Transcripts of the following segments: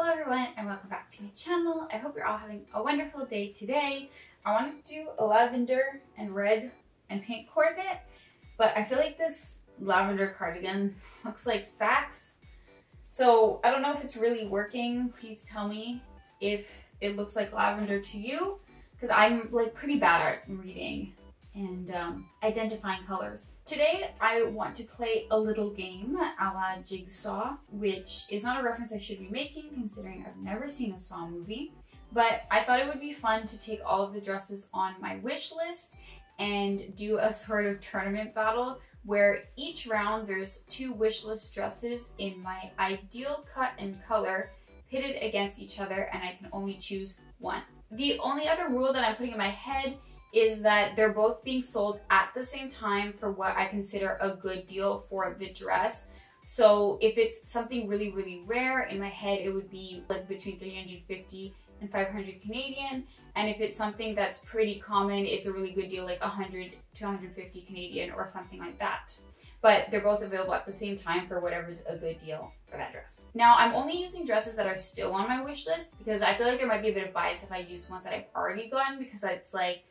Hello everyone and welcome back to my channel. I hope you're all having a wonderful day today. I wanted to do a lavender and red and pink coordinate, but I feel like this lavender cardigan looks like Saks. So I don't know if it's really working. Please tell me if it looks like lavender to you, because I'm like pretty bad at reading and identifying colors. Today I want to play a little game a la Jigsaw, which is not a reference I should be making considering I've never seen a Saw movie, but I thought it would be fun to take all of the dresses on my wish list and do a sort of tournament battle where each round there's 2 wish list dresses in my ideal cut and color pitted against each other, and I can only choose one. The only other rule that I'm putting in my head is that they're both being sold at the same time for what I consider a good deal for the dress. So if it's something really, really rare, in my head it would be like between 350 and 500 Canadian. And if it's something that's pretty common, it's a really good deal, like 100 to 150 Canadian or something like that. But they're both available at the same time for whatever's a good deal for that dress. Now, I'm only using dresses that are still on my wish list because I feel like there might be a bit of bias if I use ones that I've already gotten, because it's like,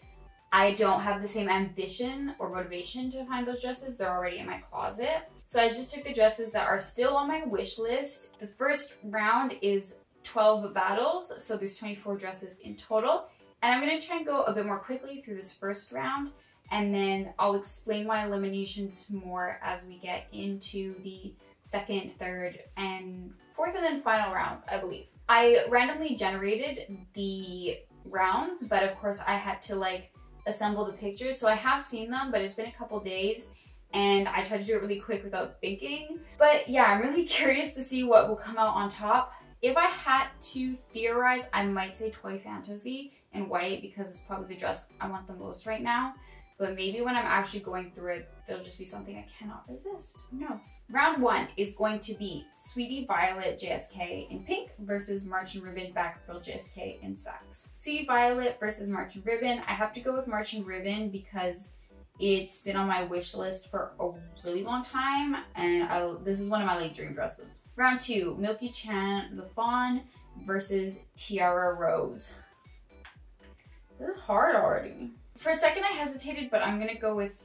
I don't have the same ambition or motivation to find those dresses. They're already in my closet. So I just took the dresses that are still on my wish list. The first round is 12 battles, so there's 24 dresses in total. And I'm gonna try and go a bit more quickly through this first round, and then I'll explain my eliminations more as we get into the second, third, and fourth, and then final rounds, I believe. I randomly generated the rounds, but of course I had to like assemble the pictures. So I have seen them, but it's been a couple days and I tried to do it really quick without thinking. But yeah, I'm really curious to see what will come out on top. If I had to theorize, I might say Toy Fantasy in white because it's probably the dress I want the most right now. But maybe when I'm actually going through it, there'll just be something I cannot resist. Who knows? Round 1 is going to be Sweetie Violet JSK in pink versus March and Ribbon Back Frill JSK in Saks. Sweetie Violet versus March and Ribbon. I have to go with March and Ribbon because it's been on my wish list for a really long time, and this is one of my like dream dresses. Round 2, Milky Chan the Fawn versus Tiara Rose. This is hard already. For a second I hesitated, but I'm gonna go with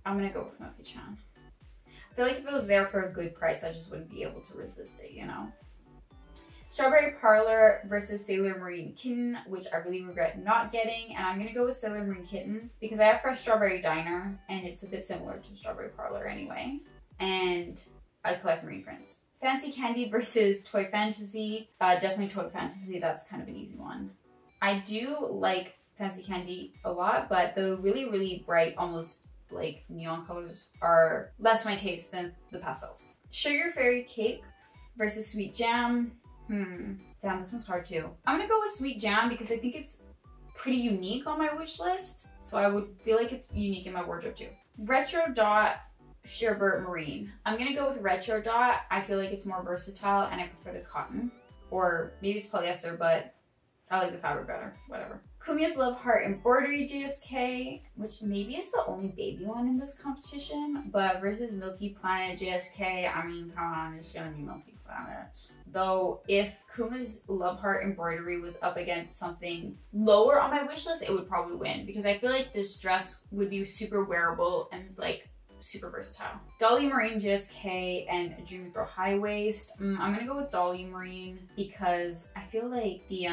Milky Chan. I feel like if it was there for a good price, I just wouldn't be able to resist it, you know? Strawberry Parlor versus Sailor Marine Kitten, which I really regret not getting, and I'm gonna go with Sailor Marine Kitten because I have Fresh Strawberry Diner, and it's a bit similar to Strawberry Parlor anyway, and I collect marine prints. Fancy Candy versus Toy Fantasy. Definitely Toy Fantasy, that's kind of an easy one. I do like Fancy Candy a lot, but the really, really bright, almost like neon colors are less my taste than the pastels. Sugar Fairy Cake versus Sweet Jam. Damn, this one's hard too. I'm gonna go with Sweet Jam because I think it's pretty unique on my wish list, so I would feel like it's unique in my wardrobe too. Retro Dot Sherbert Marine. I'm gonna go with Retro Dot. I feel like it's more versatile and I prefer the cotton, or maybe it's polyester, but I like the fabric better, whatever. Kumia's Love Heart Embroidery JSK, which maybe is the only baby one in this competition, but versus Milky Planet JSK, I mean, come on, it's gonna be Milky Planet. Though, if Kuma's Love Heart Embroidery was up against something lower on my wish list, it would probably win, because I feel like this dress would be super wearable and like super versatile. Dolly Marine JSK and Dreamy Girl High Waist. I'm gonna go with Dolly Marine because I feel like the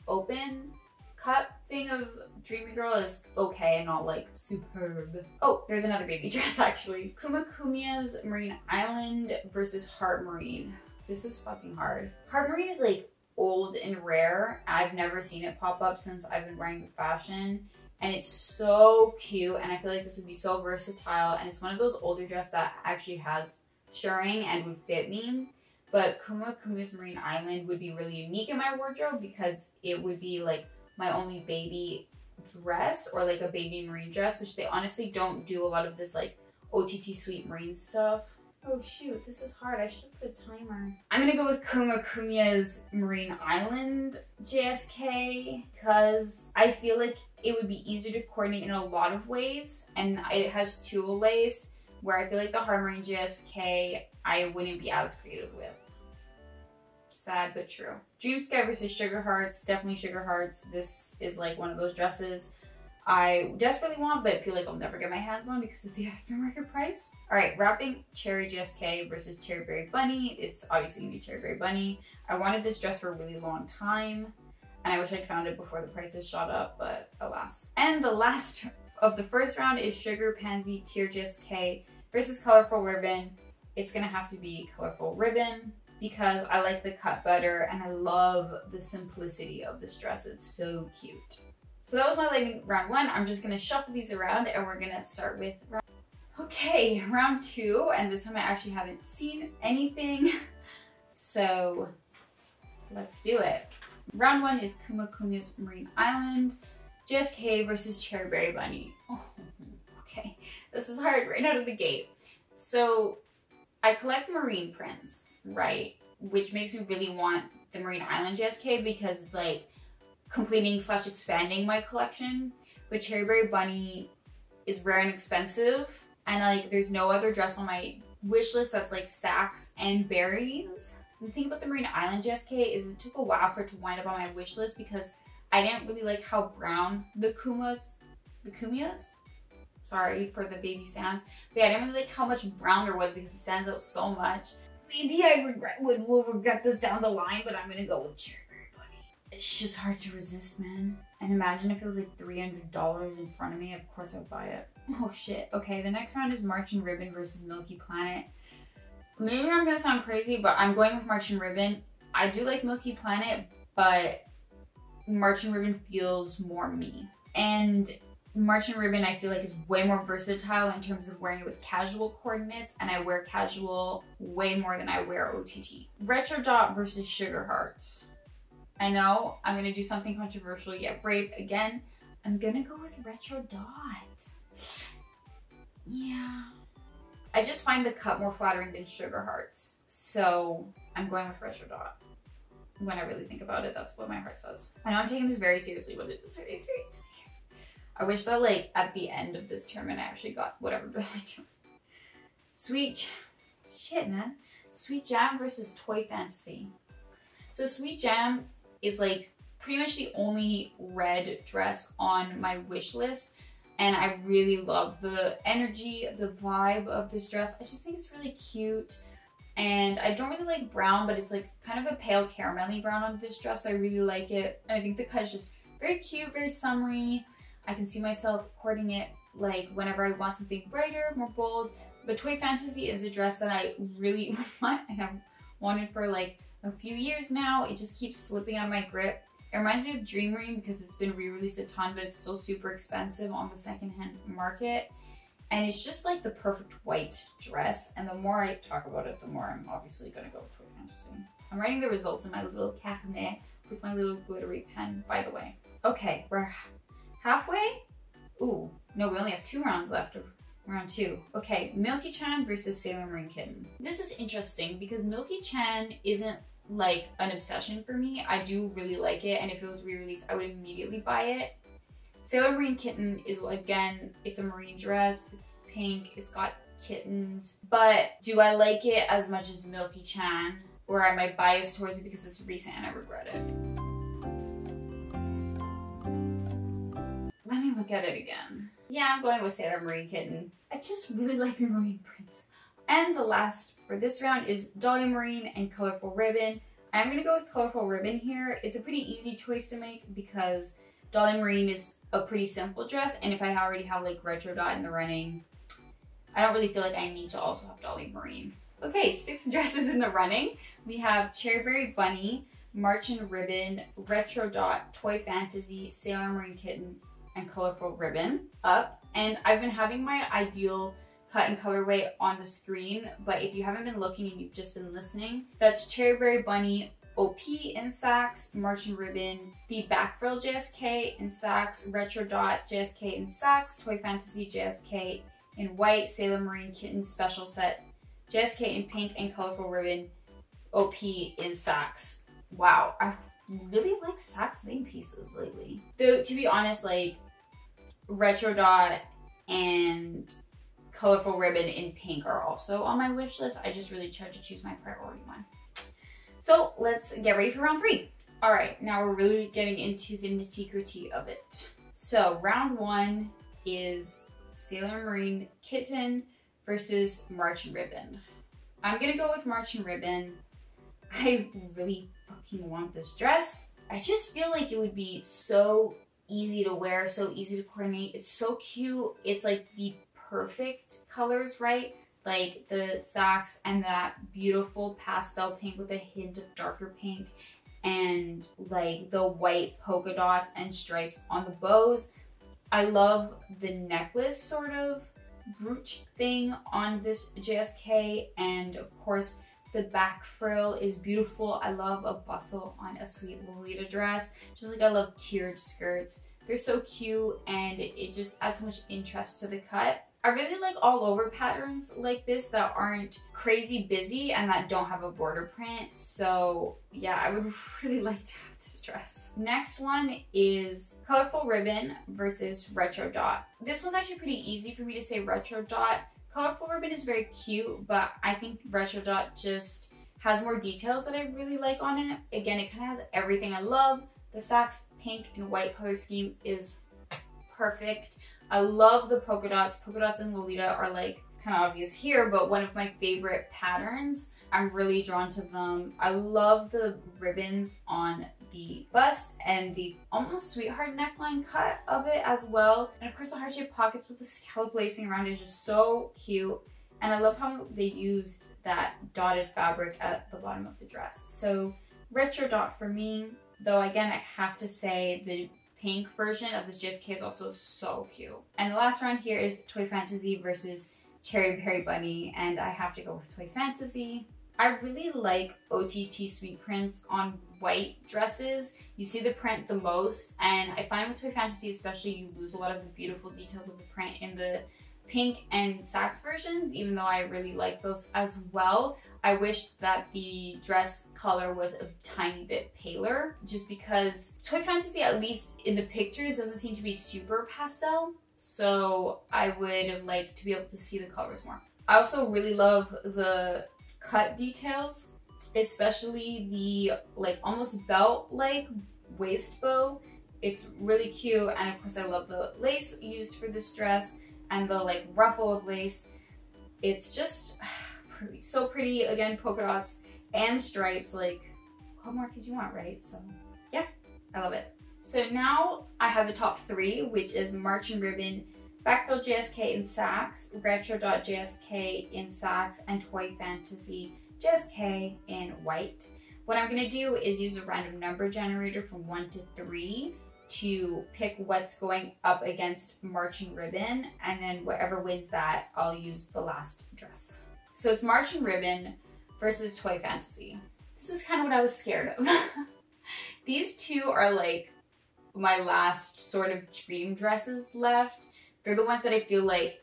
open cut thing of Dreamy Girl is okay and not like superb. Oh, there's another baby dress actually. Kumia's Marine Island versus Heart Marine. This is fucking hard. Heart Marine is like old and rare. I've never seen it pop up since I've been wearing the fashion. And it's so cute, and I feel like this would be so versatile, and it's one of those older dresses that actually has shirring and would fit me. But Kumia's Marine Island would be really unique in my wardrobe because it would be like my only baby dress, or like a baby marine dress, which they honestly don't do a lot of this like OTT sweet marine stuff. Oh shoot, this is hard. I should have put a timer. I'm gonna go with Kumia's Marine Island JSK because I feel like it would be easier to coordinate in a lot of ways, and it has tulle lace, where I feel like the Heart Marine JSK I wouldn't be as creative with. Sad but true. Dream Sky versus Sugar Hearts. Definitely Sugar Hearts. This is like one of those dresses I desperately want, but feel like I'll never get my hands on because of the aftermarket price. All right, wrapping Cherry GSK versus Cherry Berry Bunny. It's obviously gonna be Cherry Berry Bunny. I wanted this dress for a really long time, and I wish I'd found it before the prices shot up, but alas. And the last of the first round is Sugar Pansy Tear GSK versus Colorful Ribbon. It's gonna have to be Colorful Ribbon because I like the cut better and I love the simplicity of this dress. It's so cute. So that was my lightning round 1. I'm just gonna shuffle these around and we're gonna start with round 2, and this time I actually haven't seen anything. So let's do it. Round 1 is Kuma Kuma's Marine Island, GSK versus Cherry Berry Bunny. Oh, okay, this is hard right out of the gate. So I collect marine prints, right? Which makes me really want the Marine Island GSK because it's like completing / expanding my collection. But Cherry Berry Bunny is rare and expensive, and like there's no other dress on my wish list that's like sacks and berries. And the thing about the Marine Island GSK is it took a while for it to wind up on my wish list because I didn't really like how brown the Kumias, sorry for the baby stands, but yeah, I didn't really like how much brown there was because it stands out so much. Maybe I will regret this down the line, but I'm gonna go with Cherry Berry Bunny. It's just hard to resist, man. And imagine if it was like $300 in front of me, of course I would buy it. Oh shit. Okay, the next round is March and Ribbon versus Milky Planet. Maybe I'm gonna sound crazy, but I'm going with March and Ribbon. I do like Milky Planet, but March and Ribbon feels more me. And March and Ribbon I feel like is way more versatile in terms of wearing it with casual coordinates, and I wear casual way more than I wear OTT. Retro Dot versus Sugar Hearts. I know I'm gonna do something controversial yet brave again. I'm gonna go with Retro Dot. Yeah. I just find the cut more flattering than Sugar Hearts, so I'm going with Retro Dot. When I really think about it, that's what my heart says. I know I'm taking this very seriously, but it is very serious. I wish that like at the end of this tournament I actually got whatever dress I chose. Sweet Jam versus Toy Fantasy. So Sweet Jam is like pretty much the only red dress on my wish list, and I really love the energy, the vibe of this dress. I just think it's really cute, and I don't really like brown, but it's like kind of a pale caramelly brown on this dress, so I really like it. And I think the cut is just very cute, very summery. I can see myself courting it like whenever I want something brighter, more bold. But Toy Fantasy is a dress that I really want and have wanted for like a few years now. It just keeps slipping out of my grip. It reminds me of Dreaming because it's been re-released a ton, but it's still super expensive on the secondhand market. And it's just like the perfect white dress. And the more I talk about it, the more I'm obviously gonna go with Toy Fantasy. I'm writing the results in my little carnet with my little glittery pen, by the way. Okay, we're halfway? Ooh, no, we only have 2 rounds left of round 2. Okay, Milky Chan versus Sailor Marine Kitten. This is interesting because Milky Chan isn't like an obsession for me. I do really like it, and if it was re-released, I would immediately buy it. Sailor Marine Kitten is, again, it's a marine dress, it's pink, it's got kittens. But do I like it as much as Milky Chan? Or am I biased towards it because it's recent and I regret it? Let me look at it again. Yeah, I'm going with Sailor Marine Kitten. I just really like marine prints. And the last for this round is Dolly Marine and Colorful Ribbon. I'm gonna go with Colorful Ribbon here. It's a pretty easy choice to make because Dolly Marine is a pretty simple dress, and if I already have like Retro Dot in the running, I don't really feel like I need to also have Dolly Marine. Okay, 6 dresses in the running. We have Cherry Berry Bunny, March and Ribbon, Retro Dot, Toy Fantasy, Sailor Marine Kitten, and Colorful Ribbon up. And I've been having my ideal cut and colorway on the screen, but if you haven't been looking and you've just been listening, that's Cherry Berry Bunny OP in sacks, March and Ribbon, the Back Frill JSK in sacks, Retro Dot JSK in sacks, Toy Fantasy JSK in white, Sailor Marine Kitten Special Set JSK in pink, and Colorful Ribbon OP in sacks. Wow, I really like sacks main pieces lately. Though, to be honest, like Retro Dot and Colorful Ribbon in pink are also on my wish list. I just really tried to choose my priority one. So let's get ready for round 3. All right, now we're really getting into the nitty-gritty of it. So round 1 is Sailor Marine Kitten versus March and Ribbon. I'm gonna go with March and Ribbon. I really fucking want this dress. I just feel like it would be so easy to wear, so easy to coordinate. It's so cute. It's like the perfect colors, right? Like the socks and that beautiful pastel pink with a hint of darker pink, and like the white polka dots and stripes on the bows. I love the necklace sort of brooch thing on this JSK, and of course the back frill is beautiful. I love a bustle on a sweet Lolita dress, just like I love tiered skirts. They're so cute and it just adds so much interest to the cut. I really like all over patterns like this that aren't crazy busy and that don't have a border print. So yeah, I would really like to have this dress. Next one is Colorful Ribbon versus Retro Dot. This one's actually pretty easy for me to say Retro Dot. Colorful Ribbon is very cute, but I think Retro Dot just has more details that I really like on it. Again, it kind of has everything I love. The socks, pink and white color scheme is perfect. I love the polka dots. Polka dots and Lolita are like kind of obvious here, but one of my favorite patterns. I'm really drawn to them. I love the ribbons on the bust and the almost sweetheart neckline cut of it as well. And of course the heart-shaped pockets with the scallop lacing around is just so cute. And I love how they used that dotted fabric at the bottom of the dress. So Retro Dot for me, though again, I have to say the pink version of this JSK is also so cute. And the last round here is Toy Fantasy versus Cherry Berry Bunny, and I have to go with Toy Fantasy. I really like OTT sweet prints on white dresses. You see the print the most, and I find with Toy Fantasy especially, you lose a lot of the beautiful details of the print in the pink and sax versions, even though I really like those as well. I wish that the dress color was a tiny bit paler, just because Toy Fantasy, at least in the pictures, doesn't seem to be super pastel. So I would like to be able to see the colors more. I also really love the cut details, especially the like almost belt-like waist bow. It's really cute, and of course I love the lace used for this dress and the like ruffle of lace. It's just pretty, so pretty. Again, polka dots and stripes. Like, what more could you want, right? So yeah, I love it. So now I have a top 3, which is March and Ribbon, Backfill JSK in Sax, Retro Dot JSK in Sax, and Toy Fantasy JSK in white. What I'm gonna do is use a random number generator from 1 to 3 to pick what's going up against March and Ribbon, and then whatever wins that, I'll use the last dress. So it's March and Ribbon versus Toy Fantasy. This is kind of what I was scared of. These two are like my last sort of dream dresses left. They're the ones that I feel like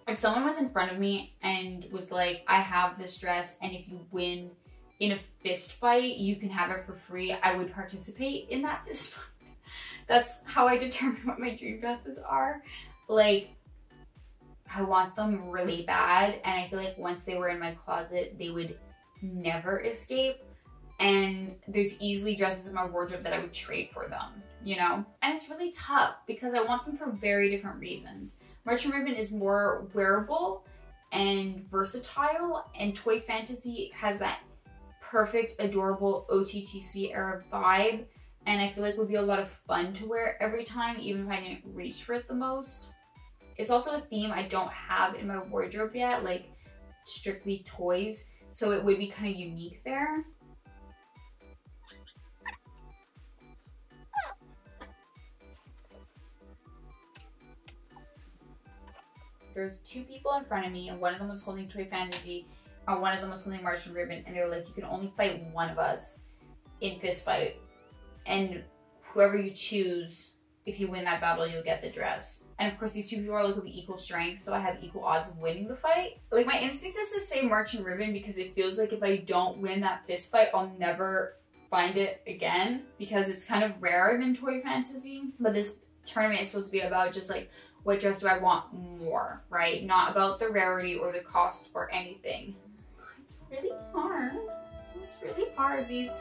if someone was in front of me and was like, I have this dress, and if you win in a fist fight, you can have it for free, I would participate in that fist fight. That's how I determine what my dream dresses are. Like, I want them really bad, and I feel like once they were in my closet, they would never escape. And there's easily dresses in my wardrobe that I would trade for them, you know? And it's really tough because I want them for very different reasons. March and Ribbon is more wearable and versatile, and Toy Fantasy has that perfect, adorable OTT sweet era vibe, and I feel like would be a lot of fun to wear every time, even if I didn't reach for it the most. It's also a theme I don't have in my wardrobe yet, like strictly toys, so it would be kind of unique there. There's 2 people in front of me, and one of them was holding Toy Fantasy, and one of them was holding March and Ribbon, and they're like, you can only fight one of us in fist fight, and whoever you choose, if you win that battle, you'll get the dress. And of course, these 2 people are like of equal strength, so I have equal odds of winning the fight. Like, my instinct is to say March and Ribbon because it feels like if I don't win that fist fight, I'll never find it again, because it's kind of rarer than Toy Fantasy. But this tournament is supposed to be about just like, what dress do I want more, right? Not about the rarity or the cost or anything. It's really hard. It's really hard, these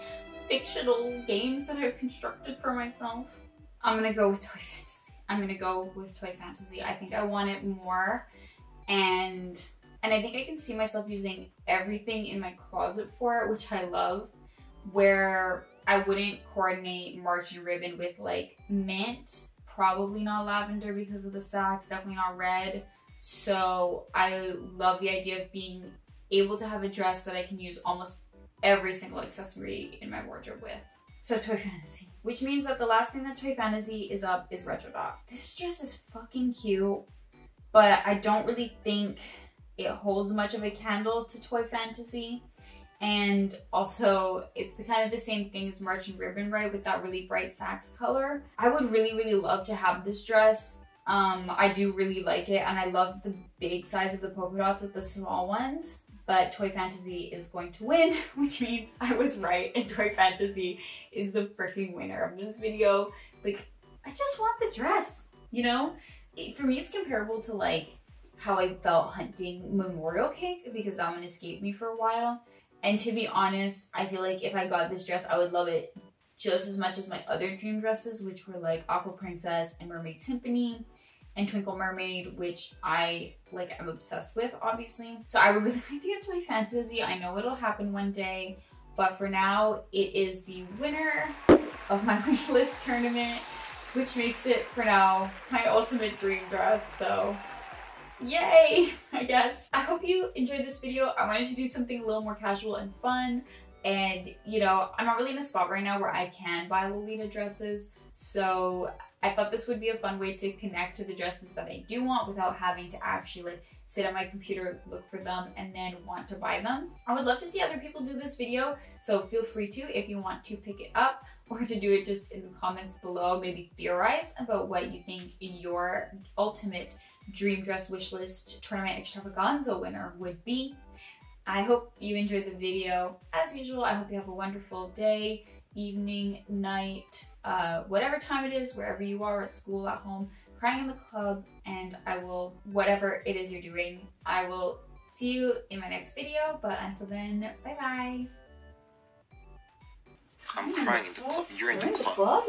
fictional games that I've constructed for myself. I'm gonna go with Toy Fantasy. I'm gonna go with Toy Fantasy. I think I want it more, and I think I can see myself using everything in my closet for it, which I love, where I wouldn't coordinate March and Ribbon with like mint, probably not lavender because of the sacks, definitely not red. So I love the idea of being able to have a dress that I can use almost every single accessory in my wardrobe with. So Toy Fantasy, which means that the last thing that Toy Fantasy is up is Retro Dot. This dress is fucking cute, but I don't really think it holds much of a candle to Toy Fantasy. And also, it's the kind of the same thing as March and Ribbon, right? With that really bright sax color. I would really, really love to have this dress. I do really like it, and I love the big size of the polka dots with the small ones. But Toy Fantasy is going to win, which means I was right, and Toy Fantasy is the freaking winner of this video. Like, I just want the dress, you know? For me, it's comparable to like how I felt hunting Memorial Cake, because that one escaped me for a while. And to be honest, I feel like if I got this dress, I would love it just as much as my other dream dresses, which were like Aqua Princess and Mermaid Symphony and Twinkle Mermaid, which I'm obsessed with, obviously. So I would really like to get Toy Fantasy. I know it'll happen one day, but for now, it is the winner of my Wishlist tournament, which makes it, for now, my ultimate dream dress. So yay, I guess. I hope you enjoyed this video. I wanted to do something a little more casual and fun. And, you know, I'm not really in a spot right now where I can buy Lolita dresses. So I thought this would be a fun way to connect to the dresses that I do want without having to actually like sit at my computer, look for them, and then want to buy them. I would love to see other people do this video. So feel free to, if you want to pick it up, or to do it just in the comments below, maybe theorize about what you think your ultimate dream dress wishlist tournament extravaganza winner would be. I hope you enjoyed the video. As usual, I hope you have a wonderful day, evening, night, whatever time it is, wherever you are, at school, at home, crying in the club, and I will, whatever it is you're doing, I will see you in my next video, but until then, bye bye. I'm crying in the club. You're in the club.